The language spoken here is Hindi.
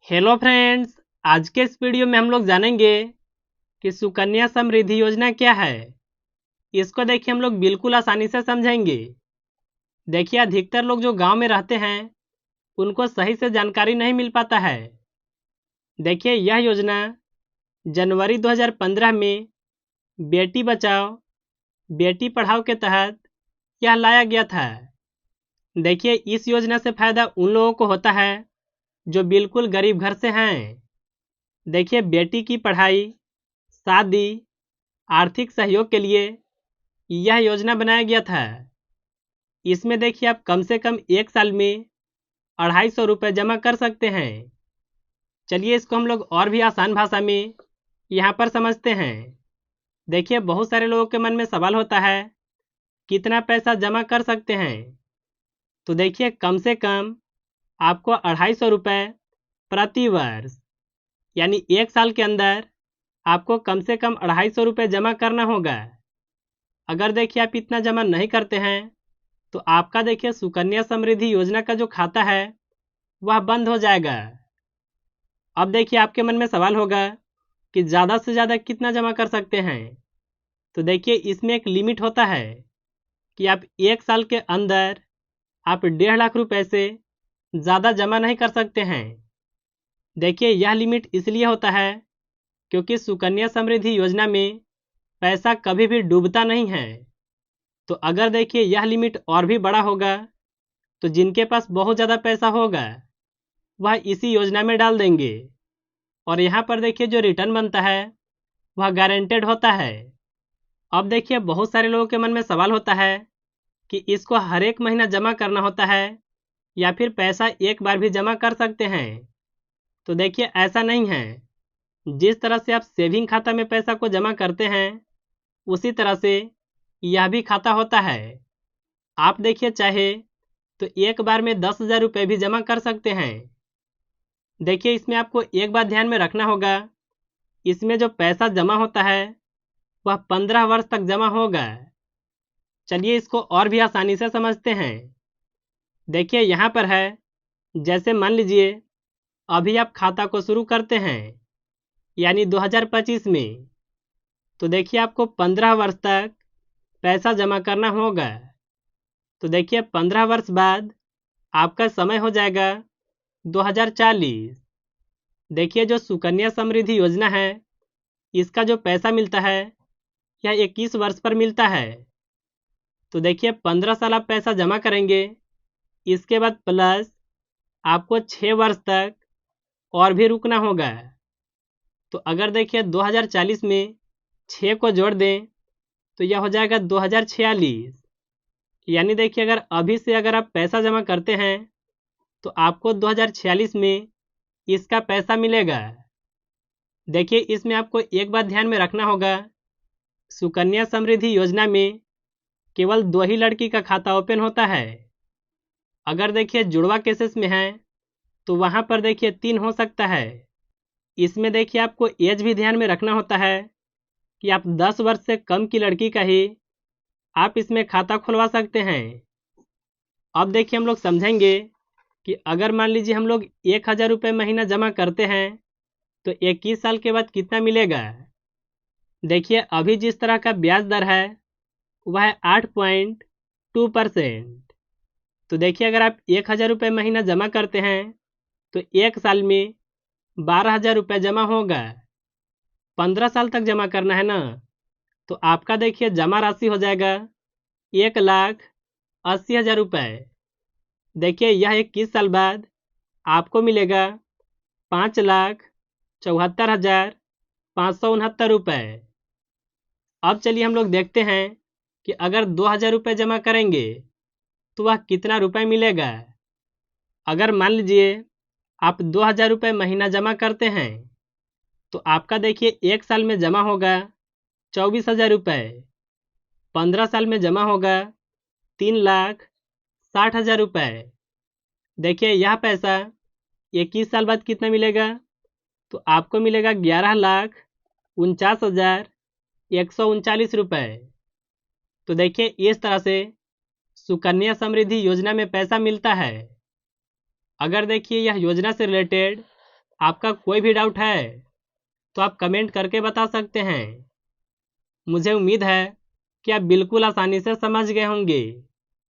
हेलो फ्रेंड्स, आज के इस वीडियो में हम लोग जानेंगे कि सुकन्या समृद्धि योजना क्या है। इसको देखिए हम लोग बिल्कुल आसानी से समझेंगे। देखिए अधिकतर लोग जो गांव में रहते हैं उनको सही से जानकारी नहीं मिल पाता है। देखिए यह योजना जनवरी 2015 में बेटी बचाओ बेटी पढ़ाओ के तहत यह लाया गया था। देखिए इस योजना से फायदा उन लोगों को होता है जो बिल्कुल गरीब घर से हैं। देखिए बेटी की पढ़ाई, शादी, आर्थिक सहयोग के लिए यह योजना बनाया गया था। इसमें देखिए आप कम से कम एक साल में 250 रुपये जमा कर सकते हैं। चलिए इसको हम लोग और भी आसान भाषा में यहाँ पर समझते हैं। देखिए बहुत सारे लोगों के मन में सवाल होता है कितना पैसा जमा कर सकते हैं। तो देखिए कम से कम आपको 250 रुपये प्रति वर्ष यानी एक साल के अंदर आपको कम से कम 250 रुपये जमा करना होगा। अगर देखिए आप इतना जमा नहीं करते हैं तो आपका देखिए सुकन्या समृद्धि योजना का जो खाता है वह बंद हो जाएगा। अब देखिए आपके मन में सवाल होगा कि ज़्यादा से ज़्यादा कितना जमा कर सकते हैं। तो देखिए इसमें एक लिमिट होता है कि आप एक साल के अंदर आप 1.5 लाख रुपए से ज़्यादा जमा नहीं कर सकते हैं। देखिए यह लिमिट इसलिए होता है क्योंकि सुकन्या समृद्धि योजना में पैसा कभी भी डूबता नहीं है। तो अगर देखिए यह लिमिट और भी बड़ा होगा तो जिनके पास बहुत ज़्यादा पैसा होगा वह इसी योजना में डाल देंगे और यहाँ पर देखिए जो रिटर्न बनता है वह गारंटेड होता है। अब देखिए बहुत सारे लोगों के मन में सवाल होता है कि इसको हर एक महीना जमा करना होता है या फिर पैसा एक बार भी जमा कर सकते हैं। तो देखिए ऐसा नहीं है। जिस तरह से आप सेविंग खाता में पैसा को जमा करते हैं उसी तरह से यह भी खाता होता है। आप देखिए चाहे तो एक बार में 10,000 रुपये भी जमा कर सकते हैं। देखिए इसमें आपको एक बात ध्यान में रखना होगा, इसमें जो पैसा जमा होता है वह 15 वर्ष तक जमा होगा। चलिए इसको और भी आसानी से समझते हैं। देखिए यहाँ पर है, जैसे मान लीजिए अभी आप खाता को शुरू करते हैं यानी 2025 में, तो देखिए आपको 15 वर्ष तक पैसा जमा करना होगा। तो देखिए 15 वर्ष बाद आपका समय हो जाएगा 2040। देखिए जो सुकन्या समृद्धि योजना है इसका जो पैसा मिलता है यह 21 वर्ष पर मिलता है। तो देखिए 15 साल आप पैसा जमा करेंगे, इसके बाद प्लस आपको 6 वर्ष तक और भी रुकना होगा। तो अगर देखिए 2040 में 6 को जोड़ दें तो यह हो जाएगा 2046। यानी देखिए अगर अभी से अगर आप पैसा जमा करते हैं तो आपको 2046 में इसका पैसा मिलेगा। देखिए इसमें आपको एक बात ध्यान में रखना होगा, सुकन्या समृद्धि योजना में केवल 2 ही लड़की का खाता ओपन होता है। अगर देखिए जुड़वा केसेस में है तो वहाँ पर देखिए 3 हो सकता है। इसमें देखिए आपको एज भी ध्यान में रखना होता है कि आप 10 वर्ष से कम की लड़की का ही आप इसमें खाता खुलवा सकते हैं। अब देखिए हम लोग समझेंगे कि अगर मान लीजिए हम लोग 1,000 रुपये महीना जमा करते हैं तो 21 साल के बाद कितना मिलेगा। देखिए अभी जिस तरह का ब्याज दर है वह है 8.2%। तो देखिए अगर आप 1,000 रुपये महीना जमा करते हैं तो एक साल में 12,000 रुपये जमा होगा। 15 साल तक जमा करना है ना, तो आपका देखिए जमा राशि हो जाएगा 1,80,000 रुपये। देखिए यह 21 साल बाद आपको मिलेगा 5,74,569 रुपये। अब चलिए हम लोग देखते हैं कि अगर 2,000 रुपये जमा करेंगे तो वह कितना रुपये मिलेगा। अगर मान लीजिए आप 2,000 रुपये महीना जमा करते हैं तो आपका देखिए एक साल में जमा होगा 24,000 रुपये, 15 साल में जमा होगा 3,60,000 रुपये। देखिए यह पैसा 21 साल बाद कितना मिलेगा, तो आपको मिलेगा 11,49,139 रुपये। तो देखिए इस तरह से सुकन्या समृद्धि योजना में पैसा मिलता है। अगर देखिए यह योजना से रिलेटेड आपका कोई भी डाउट है तो आप कमेंट करके बता सकते हैं। मुझे उम्मीद है कि आप बिल्कुल आसानी से समझ गए होंगे।